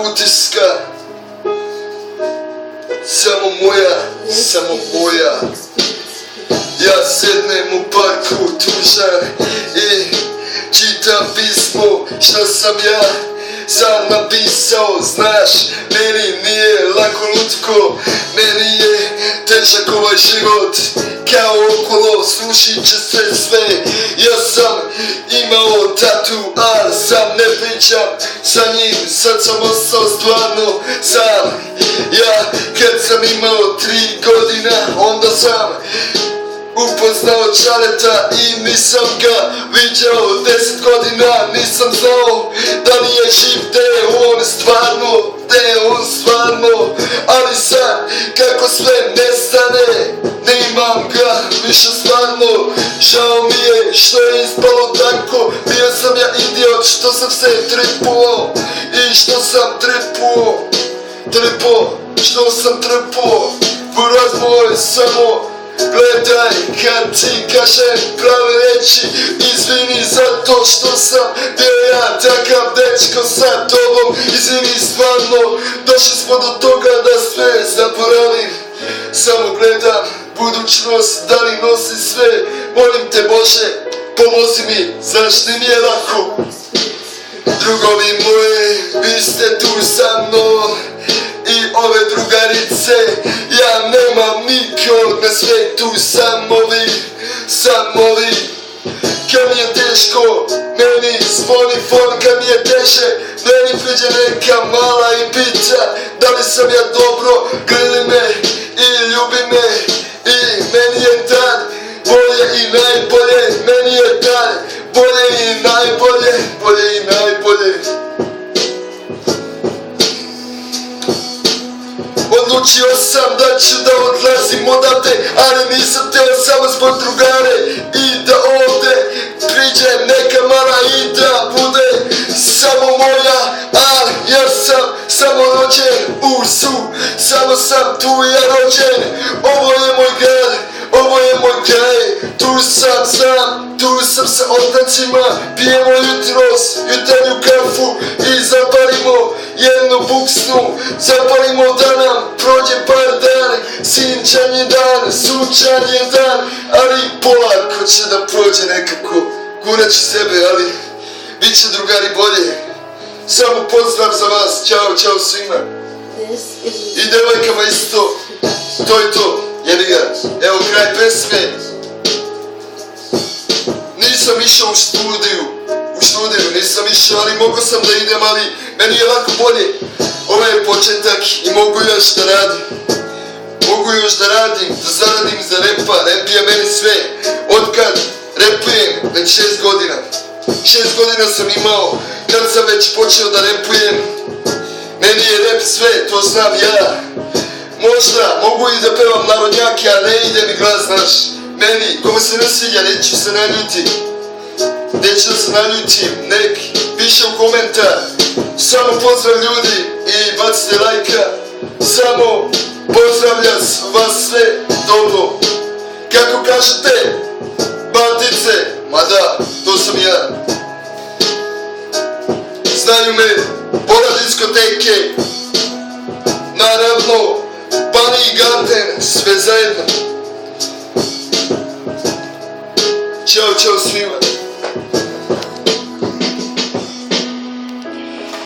utiska. Samo moja. Ja sednem u parku tužan i čitam pismo šta sam ja sam napisao. Znaš, meni nije lako lutko, meni je težak ovaj život. Kao okolo slušit će se sve. Ja sam imao tatu, ali sam ne pričam sa njim. Sad sam ostao stvarno sam. Ja kad sam imao 3 godina, onda sam upoznao Čareta i nisam ga viđao 10 godina. Nisam znao da nije živ, da je on stvarno, ali sad kako sve nestane, ne imam ga više stvarno. Žao mi je što je ispalo tako, bio sam ja idiot što sam se tripuo i što sam tripuo, što sam tripuo. Buraz moj, samo gledaj kad ti kažem prave reći. Izvini zato što sam bio ja takav dečko sa tobom. Izvini stvarno, došli smo do toga da sve zaboravim. Samo gledam budućnost, da li nosi sve. Molim te Bože, pomozi mi, znaš ne mi je lako. Drugovi moji, vi ste tu sa mnom i ove drugarice. Ja nemam nikog na svetu, samo vi. Kad mi je teško, meni zvoni fon. Kad mi je teže, meni priđe neka mala i pita da li sam ja dobro. Grli me i ljubi me i meni je dan bolje i najbolje. Meni je dan bolje i najbolje. Odlučio sam da ću da odlazim odavde, ali nisam teo samo zbog drugare. I da ovde priđe neka mala i da bude samo moja. Ali ja sam samo rođen u Su, samo sam tu ja rođen. Ovo je moj grad, ovo je moj kraj. Tu sam sa otancima. Pijemo jutros jutarnju kafu i zapalimo jednu buksnu. Zapalimo da nam prođe par dana. Sinčan je dan, sunčan je dan, ali polako će da prođe nekako. Gurat ću sebe, ali bit će drugari bolje. Samo pozdrav za vas, čao svima. I devojkama isto. To je to, jebi ga. Evo kraj pesme. Nisam išao u studiju, nisam išao, ali mogo sam da idem, ali meni je lako bolje. Ovo je početak i mogu još da radim, da zaradim za repa. Rep je meni sve, otkad repujem, već 6 godina. 6 godina sam imao, kad sam već počeo da repujem. Meni je rep sve, to znam ja. Možda mogu i da pevam narodnjake, a ne ide mi glas, znaš. Meni, kome se ne sviđa, neću se naljutim, nek piše u komentar. Samo pozdrav ljudi i bacite lajka. Samo pozdravljam vas sve dobro. Kako kažete, bandice, mada, to sam ja. Znaju me pola diskoteke, naravno, Bunny Garden, sve zajedno. Ćao svima.